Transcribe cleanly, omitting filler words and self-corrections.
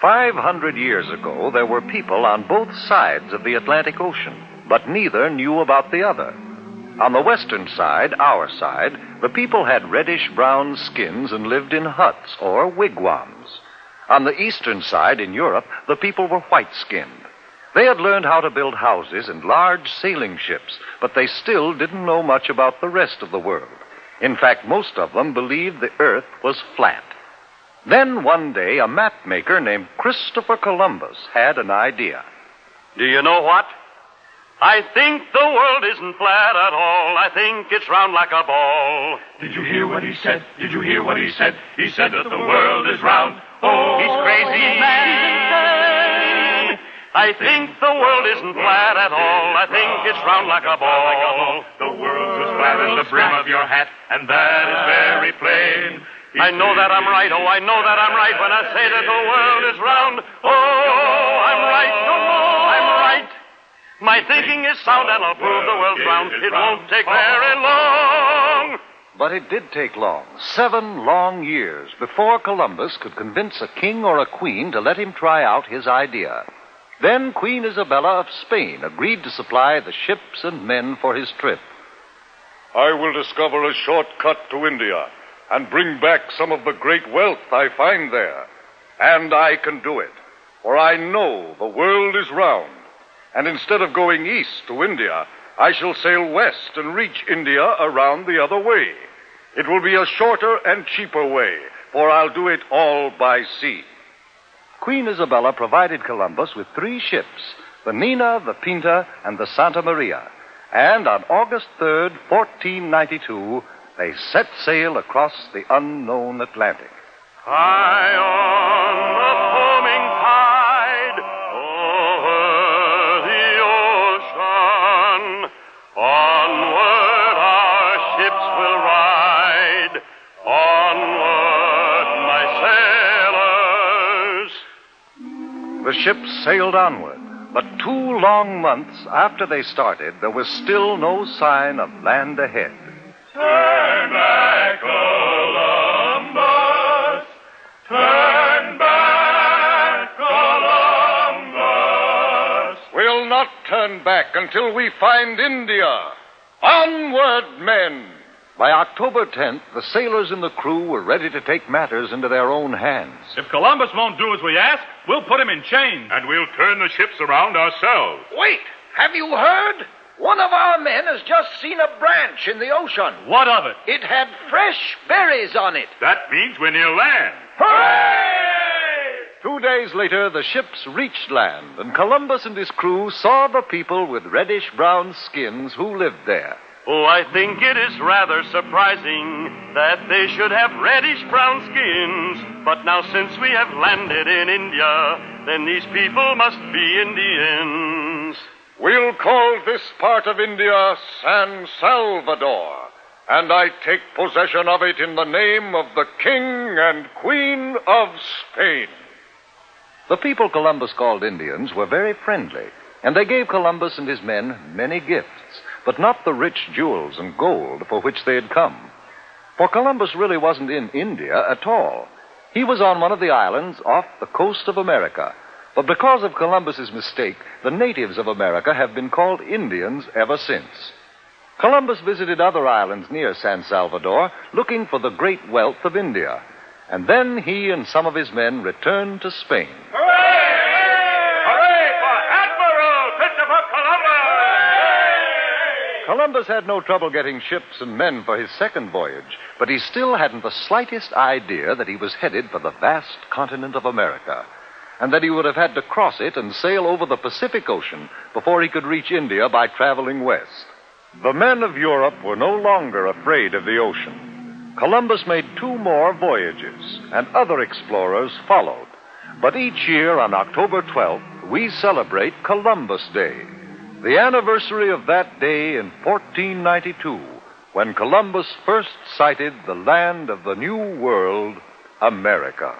"500 years ago, there were people on both sides of the Atlantic Ocean, but neither knew about the other. On the western side, our side, the people had reddish-brown skins and lived in huts or wigwams. On the eastern side, in Europe, the people were white-skinned. They had learned how to build houses and large sailing ships, but they still didn't know much about the rest of the world. In fact, most of them believed the earth was flat. Then one day, a map maker named Christopher Columbus had an idea. Do you know what? I think the world isn't flat at all. I think it's round like a ball. Did you hear what he said? Did you hear what he said? He said that the world is round. Oh, he's crazy, man. I think the world isn't flat at all. I think it's round like a ball. The world's as flat as the brim of your hat, and that is very plain. I know that I'm right, oh, I know that I'm right when I say that the world is round. Oh, I'm right, I'm right. My thinking is sound and I'll prove the world's round. It won't take very long. But it did take long, 7 long years, before Columbus could convince a king or a queen to let him try out his idea. Then Queen Isabella of Spain agreed to supply the ships and men for his trip. "I will discover a shortcut to India and bring back some of the great wealth I find there. And I can do it, for I know the world is round. And instead of going east to India, I shall sail west and reach India around the other way. It will be a shorter and cheaper way, for I'll do it all by sea." Queen Isabella provided Columbus with 3 ships, the Nina, the Pinta, and the Santa Maria. And on August 3rd, 1492, they set sail across the unknown Atlantic. High on the foaming tide, over the ocean, onward our ships will ride, onward, my sailors. The ships sailed onward, but 2 long months after they started, there was still no sign of land ahead. Turn back, Columbus! Turn back, Columbus! We'll not turn back until we find India. Onward, men! By October 10th, the sailors and the crew were ready to take matters into their own hands. If Columbus won't do as we ask, we'll put him in chains. And we'll turn the ships around ourselves. Wait! Have you heard? One of our men has just seen a branch in the ocean. What of it? It had fresh berries on it. That means we're near land. Hooray! 2 days later, the ships reached land, and Columbus and his crew saw the people with reddish-brown skins who lived there. Oh, I think it is rather surprising that they should have reddish-brown skins. But now since we have landed in India, then these people must be Indians. We'll call this part of India San Salvador, and I take possession of it in the name of the King and Queen of Spain. The people Columbus called Indians were very friendly, and they gave Columbus and his men many gifts, but not the rich jewels and gold for which they had come. For Columbus really wasn't in India at all. He was on one of the islands off the coast of America. But because of Columbus's mistake, the natives of America have been called Indians ever since. Columbus visited other islands near San Salvador, looking for the great wealth of India. And then he and some of his men returned to Spain. Hooray! Hooray for Admiral Christopher Columbus! Columbus had no trouble getting ships and men for his second voyage, but he still hadn't the slightest idea that he was headed for the vast continent of America, and that he would have had to cross it and sail over the Pacific Ocean before he could reach India by traveling west. The men of Europe were no longer afraid of the ocean. Columbus made 2 more voyages, and other explorers followed. But each year on October 12th, we celebrate Columbus Day, the anniversary of that day in 1492, when Columbus first sighted the land of the New World, America.